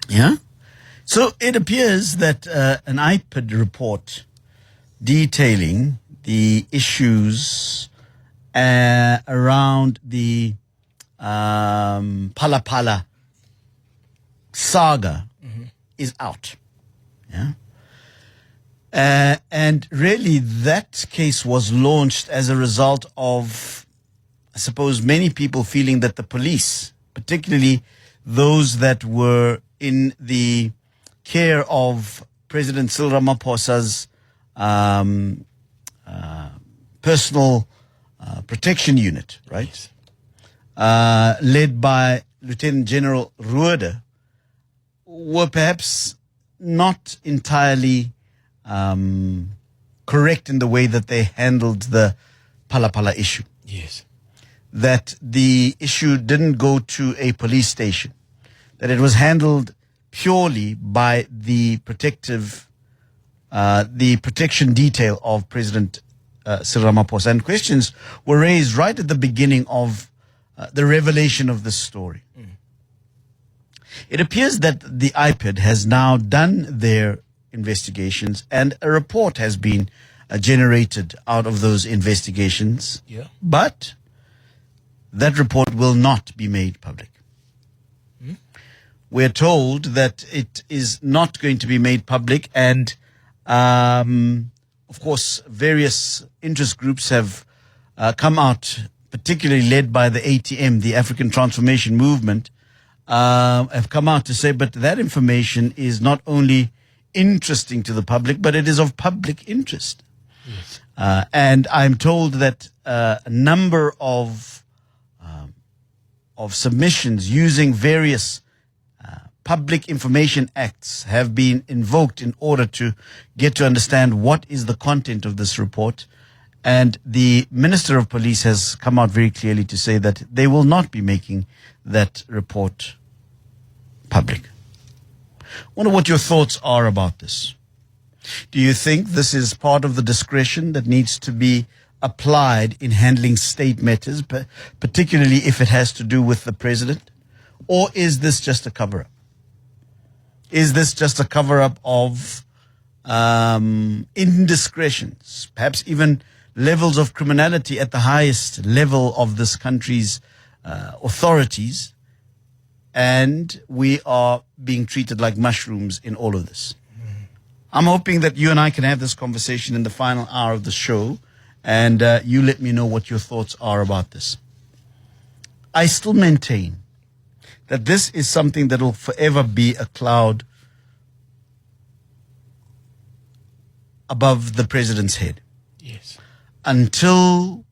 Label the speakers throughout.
Speaker 1: Yeah. So it appears that an IPID report detailing the issues around the Phala Phala saga is out. Yeah. And really that case was launched as a result of, I suppose, many people feeling that the police, particularly those that were in the care of President Cyril Ramaphosa's personal protection unit, right? Led by Lieutenant General Rueda, were perhaps not entirely correct in the way that they handled the Phala Phala issue.
Speaker 2: Yes.
Speaker 1: That the issue didn't go to a police station, that it was handled purely by the protection detail of President Cyril Ramaphosa. And questions were raised right at the beginning of the revelation of this story. It appears that the IPID has now done their investigations and a report has been generated out of those investigations.
Speaker 2: Yeah.
Speaker 1: But that report will not be made public. We're told that it is not going to be made public, and of course various interest groups have come out, particularly led by the ATM, the African Transformation Movement, have come out to say, but that information is not only interesting to the public, but it is of public interest.
Speaker 2: Yes.
Speaker 1: And I'm told that a number of submissions using various public information acts have been invoked in order to get to understand what is the content of this report. And the Minister of Police has come out very clearly to say that they will not be making that report public. I wonder what your thoughts are about this. Do you think this is part of the discretion that needs to be applied in handling state matters, particularly if it has to do with the president? Or is this just a cover-up? Is this just a cover-up of indiscretions, perhaps even levels of criminality at the highest level of this country's authorities, and we are being treated like mushrooms in all of this? I'm hoping that you and I can have this conversation in the final hour of the show, and you let me know what your thoughts are about this. I still maintain that this is something that will forever be a cloud above the president's head.
Speaker 2: Yes.
Speaker 1: Until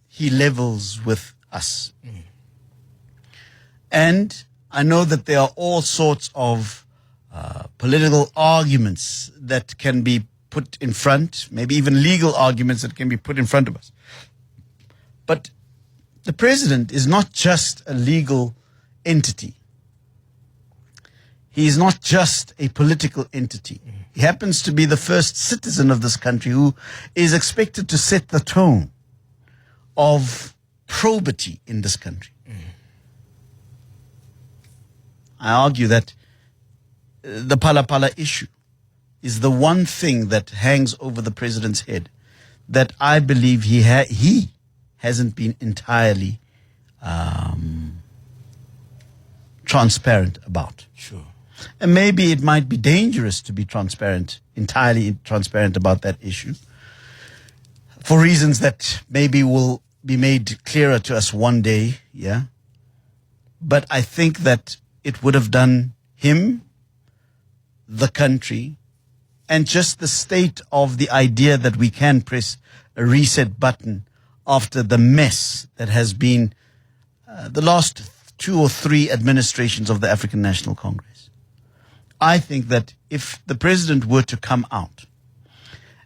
Speaker 1: he levels with us. And I know that there are all sorts of political arguments that can be put in front, maybe even legal arguments that can be put in front of us. But the president is not just a legal entity. He is not just a political entity. He happens to be the first citizen of this country who is expected to set the tone of probity in this country. I argue that the Phala Phala issue is the one thing that hangs over the president's head that I believe he hasn't been entirely transparent about.
Speaker 2: Sure.
Speaker 1: And maybe it might be dangerous to be entirely transparent about that issue, for reasons that maybe will be made clearer to us one day, yeah? But I think that it would have done him, the country, and just the state of the idea that we can press a reset button after the mess that has been the last 2 or 3 administrations of the African National Congress. I think that if the president were to come out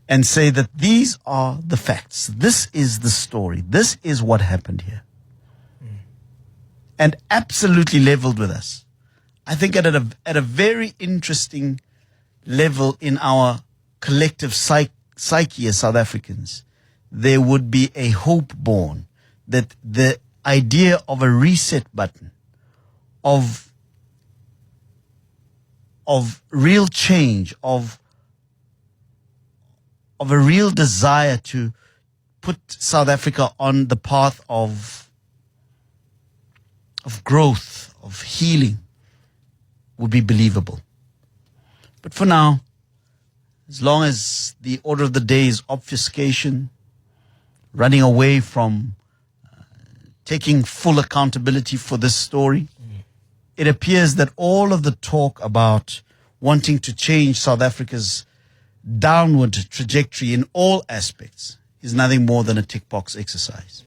Speaker 1: and say that these are the facts, this is the story, this is what happened here, and absolutely leveled with us, I think at a very interesting level in our collective psyche as South Africans, there would be a hope born that the idea of a reset button, of of real change, of a real desire to put South Africa on the path of growth, of healing, would be believable. But for now, as long as the order of the day is obfuscation, running away from taking full accountability for this story, it appears that all of the talk about wanting to change South Africa's downward trajectory in all aspects is nothing more than a tick box exercise.